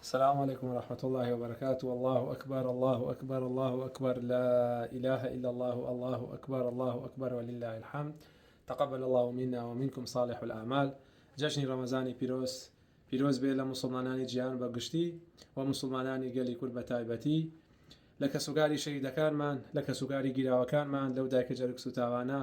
السلام عليكم ورحمة الله وبركاته. الله أكبر الله أكبر الله أكبر، لا إله إلا الله، الله أكبر الله أكبر ولله الحمد. تقبل الله منا ومنكم صالح الأعمال. جشنی ڕەمەزانی پیرۆز بێ لە مسلمانانی جیهان بەگشتی و مسلمانانی گەلی کورد بە تایبەتی، لە کەسوکاری شەهیدەکانمان، لە کەسوکاری گیراوەکانمان، لەو دایکە جەرگ سوتاوانە،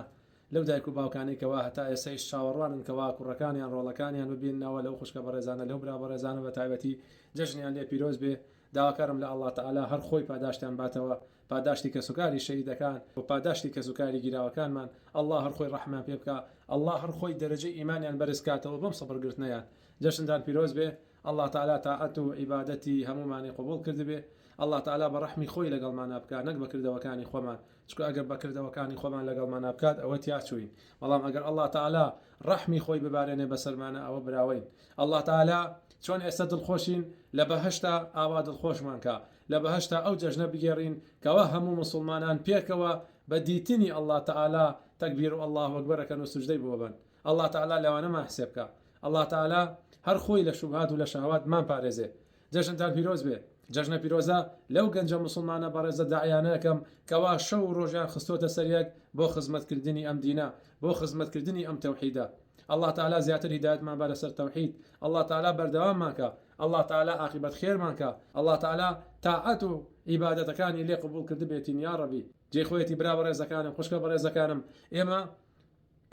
لەو دایک و باوکانی کەوا هەتا ئێستاش چاوەڕوانن کەوا کوڕەکانیان ڕۆڵەکانیان ببیننەوە لەو خوشکە بەڕێزانە، لەو برا بەڕێزانە بە تایبەتی جەژنیان لێ پیرۆز بێ. داواکارم لە ئەڵڵا تەعالا هەر خۆی پاداشتیان باتەوە، پاداشتی کەسوکاری شەهیدەکان و پاداشتی کەسوکاری گیراوەکانمان. ئەڵڵا هەر خۆی ڕەحمان پێ بکە، ئەڵڵا هەر خۆی دەرەجەی ئیمانیان بەرز کاتەوە بەم سەبرگرتنەیان. جەشندان پیرۆز بێ، ئەڵڵا تەعالا تاعەت و عیبادەتی هەمومانی قبوڵ کردبێ. ئەڵڵا تەعالا بە ڕەحمی خۆی لەگەڵمانە بکات، نەک بە کردەوەکانی خۆمان، چکە ئەگەر بە کردەوەکانی خۆمان لەگەڵمانە بکات ئەوە تیاچووین. بەڵام ئەگەر ئەڵڵا تەعالا ڕەحمی خۆی ببارێنێ بەسەرمانە ئەوە براوین. ئەڵڵا تەعالا چۆن ئێستا دڵخۆشین لە بەهەشتا ئاوا دڵخۆشمان کە، لە بەهەشتا ئەو جەژنە بگێڕین کەوا هەموو مسلمانان پێکەوە بە دیتنی ئەڵڵا تەعالا تەکبیر و ئەڵڵاهو ئەکبەرەکەن و سوجدەی بۆ بن. ئەڵڵا تەعالا لەوانەمان حسێب بکە، ئەڵڵا تەعالا هەر خۆی لە شوبهات و لە شەهوات مان پارێزێ. جەژنتان پیرۆز بێ. جەژنە پیرۆزە لەو گەنجە مسلمانە بەڕێزە داعیانەکەم کەوا شەو و ڕۆژیان خستۆتە سەریەک بۆ خزمەتکردنی ئەم دینە، بۆ خزمەتکردنی ئەم تەوحیدە. ئەڵڵا تەعالا زیاتر هیدایەتمان بە لەسەر تەوحید، ئەڵڵا تەعالا بەردەواممان کە، ئەڵڵا تەعالا عاقبەت خێرمان کە، ئەڵڵا تەعالا تاعەت و عیبادەتەکانی لێ قبوڵ کردبێتین یا ڕەبی. جێخۆیەتی برا بەڕێزەکانم، خوشکە بەڕێزەکانم، ئێمە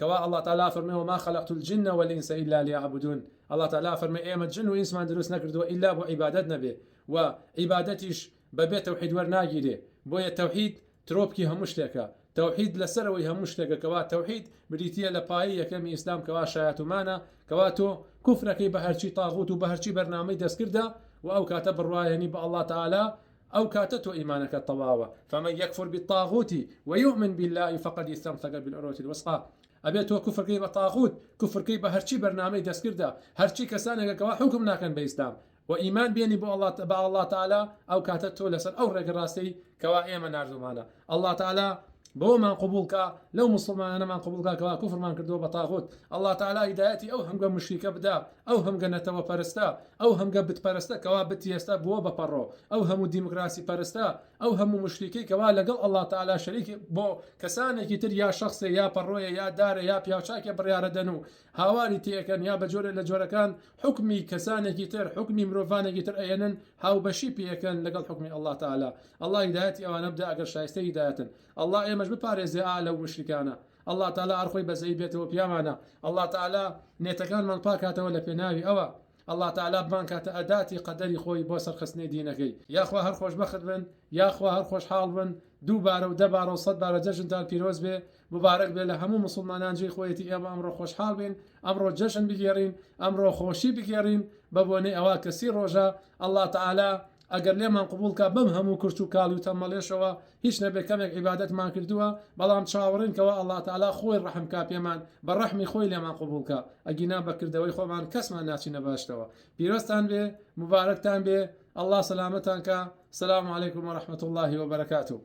كوا الله تعالى فرمي وما خلقت الجن والإنس إلا ليعبدون. الله تعالى فرمي إيما الجن وإنس ما دروس نكردوا إلا بو عبادتنا به، وعبادتيش ببيت توحيد ورناجي بو التوحيد تروبكي همشتكا، توحيد لسروي همشتكا، كوا توحيد بريتيا لباية كم إسلام كوا شاياتو مانا كوا تو كفرك بهرشي طاغوت وبهرشي برنامج دسكردا وأو كاتب الرواية يعني الله تعالى أو كاتته إيمانك الطواوة. فمن يكفر بالطاغوت ويؤمن بالله فقد استمسك بالعروة الوثقى. أبيت هو كفر كي بطاغوت، كفر كي بهرشي برنامج دسكردا، هرشي كسانك كوا حكم ناكن بإسلام وإيمان بيني بو الله تعالى أو كاتته لسن أو رجل راسي كوا إيمان نرجو معنا الله تعالى بو من قبولك. لو مسلمان أنا من قبولك كوا كفر من كردو بطاغوت. الله تعالى هدايتي أو هم قام مشركة بدا، أو هم قنته وبرستا، أو هم قبت برستا كوا بتيستا بو ببرو، أو هم ديمقراطي برستا، أو هم مشركي كوا لقل الله تعالى شريك بو كسانك يتر يا شخص يا برويا يا دار يا بياوشاك يا بريار دنو هاواري تيكن يا بجور لجور كان حكمي كسانك يتر حكمي مروفانك يتر أينن هاو بشي بيكن لقل حكمي الله تعالى. الله هدايتي أو نبدأ أقر شايستي هداية. الله إيمج بباريز أعلى ومشركانا. الله تعالى أرخوي بزي بيته وبيامانا. الله تعالى نيتكان من باكاته ولا بيناوي أوا. الله تعالى بانكات أداتي قدري خوي بوسر خسني دينكي. يا أخوة هر خوش بخت بن، يا أخوة هر خوش حال بن، دو بارو دبارو صد بارو جشن پیروز به مبارك به لهمو مسلمانان جي خويتي اما امرو خوش حال بين، امرو جشن بگیرین، امرو خوشی بگیرین، ببوني اوا كثير روجا. الله تعالى اگر لێمان قبول کا بم هەموو کرچ و کاڵ و تەمەڵێشەوە هیچ نەبێ کەمێک عیبادەتمان کردووە، بەڵام چاوەڕین کەوا الله تعالى خۆی ڕەحم کا پێمان، بە ڕەحمی خۆی لێمان قبول کا، ئەگینا بەکردەوەی خۆمان کەسمان ناچینە باشتەوە. پیرۆستان بێ، مبارەکتان بێ، الله سلامەتان کا. السلام عليكم ورحمة الله وبركاته.